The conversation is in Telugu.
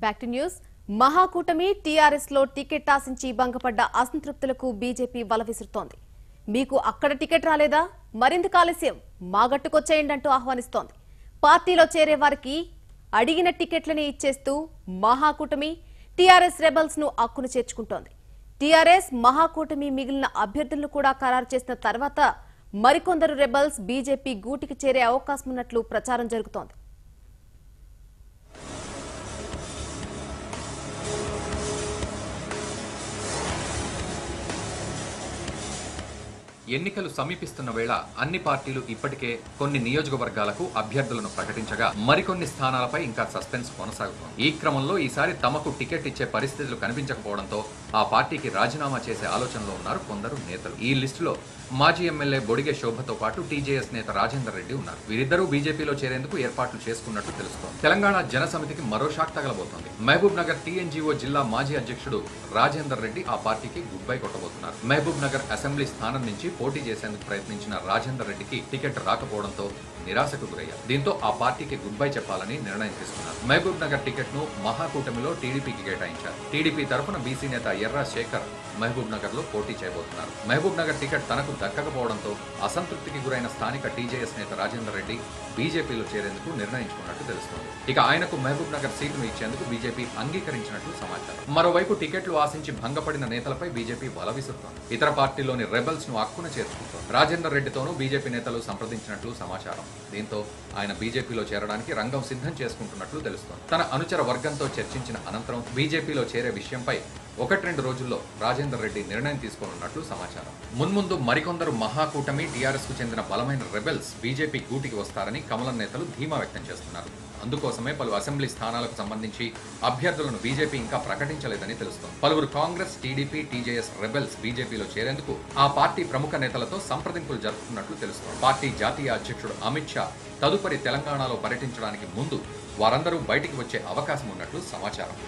Back to news. మహాకూటమి టీఆర్ఎస్ లో టికెట్ ఆశించి భంగపడ్డ అసంతృప్తులకు బీజేపీ వల విసురుతోంది. మీకు అక్కడ టికెట్ రాలేదా, మరింత ఆలస్యం మాగట్టుకొచ్చేయండి అంటూ ఆహ్వానిస్తోంది. పార్టీలో చేరే వారికి అడిగిన టికెట్లని ఇచ్చేస్తూ మహాకూటమి టీఆర్ఎస్ రెబల్స్ ను అక్కును చేర్చుకుంటోంది. టీఆర్ఎస్ మహాకూటమి మిగిలిన అభ్యర్థులను కూడా ఖరారు చేసిన తర్వాత మరికొందరు రెబల్స్ బీజేపీ గూటికి చేరే అవకాశం ఉన్నట్లు ప్రచారం జరుగుతోంది. ఎన్నికలు సమీపిస్తున్న వేళ అన్ని పార్టీలు ఇప్పటికే కొన్ని నియోజకవర్గాలకు అభ్యర్థులను ప్రకటించగా మరికొన్ని స్థానాలపై ఇంకా సస్పెన్స్ కొనసాగుతోంది. ఈ క్రమంలో ఈసారి తమకు టికెట్ ఇచ్చే పరిస్థితులు కనిపించకపోవడంతో ఆ పార్టీకి రాజీనామా చేసే ఆలోచనలో ఉన్నారు కొందరు నేతలు. ఈ లిస్టులో మాజీ ఎమ్మెల్యే బొడిగె శోభతో పాటు టీజేఎస్ నేత రాజేందర్ రెడ్డి ఉన్నారు. వీరిద్దరూ బీజేపీలో చేరేందుకు ఏర్పాట్లు చేసుకున్నట్టు తెలుస్తోంది. తెలంగాణ జనసమితికి మరో షాక్ తగలబోతోంది. మహబూబ్ నగర్ టీఎన్జీఓ జిల్లా మాజీ అధ్యక్షుడు రాజేందర్ రెడ్డి ఆ పార్టీకి గుడ్ బై కొట్టబోతున్నారు. మహబూబ్ నగర్ అసెంబ్లీ స్థానం నుంచి పోటీ చేసేందుకు ప్రయత్నించిన రాజేందర్ రెడ్డికి టికెట్ రాకపోవడంతో నిరాశకు గురయ్యారు. దీంతో ఆ పార్టీకి గుడ్ బై చెప్పాలని నిర్ణయం తీసుకున్నారు. మహబూబ్ నగర్ టికెట్ ను మహాకూటమిలో టీడీపీకి కేటాయించారు. టీడీపీ తరఫున బీసీ నేత ఎర్రా శేఖర్ మహబూబ్ నగర్ లో పోటీ చేయబోతున్నారు. మహబూబ్ నగర్ టికెట్ తనకు దక్కకపోవడంతో అసంతృప్తికి గురైన స్థానిక టీజేఎస్ నేత రాజేందర్ రెడ్డి బీజేపీలో చేరేందుకు నిర్ణయించుకున్నట్టు తెలుస్తోంది. ఇక ఆయనకు మహబూబ్ నగర్ సీటును ఇచ్చేందుకు బీజేపీ అంగీకరించినట్లు సమాచారం. మరోవైపు టికెట్లు ఆశించి భంగపడిన నేతలపై బీజేపీ వల విసురుతోంది. ఇతర పార్టీలోని రెబల్స్ ను అక్కున చేర్చుకుంటోంది. రాజేందర్ రెడ్డితోనూ బీజేపీ నేతలు సంప్రదించినట్లు సమాచారం. దీంతో ఆయన బీజేపీలో చేరడానికి రంగం సిద్ధం చేసుకుంటున్నట్లు తెలుస్తోంది. తన అనుచర వర్గంతో చర్చించిన అనంతరం బీజేపీలో చేరే విషయంపై 1-2 రోజుల్లో రాజేందర్ రెడ్డి నిర్ణయం తీసుకోనున్నట్లు సమాచారం. మున్ముందు మరికొందరు మహాకూటమి టీఆర్ఎస్ కు చెందిన బలమైన రెబెల్స్ బీజేపీ గూటికి వస్తారని కమలం నేతలు ధీమా వ్యక్తం చేస్తున్నారు. అందుకోసమే పలు అసెంబ్లీ స్థానాలకు సంబంధించి అభ్యర్థులను బీజేపీ ఇంకా ప్రకటించలేదని తెలుస్తోంది. పలువురు కాంగ్రెస్, టీడీపీ, టీజేఎస్ రెబెల్స్ బీజేపీలో చేరేందుకు ఆ పార్టీ ప్రముఖ నేతలతో సంప్రదింపులు జరుపుతున్నట్లు తెలుస్తోంది. పార్టీ జాతీయ అధ్యక్షుడు అమిత్ షా తదుపరి తెలంగాణలో పర్యటించడానికి ముందు వారందరూ బయటికి వచ్చే అవకాశం ఉన్నట్లు సమాచారం.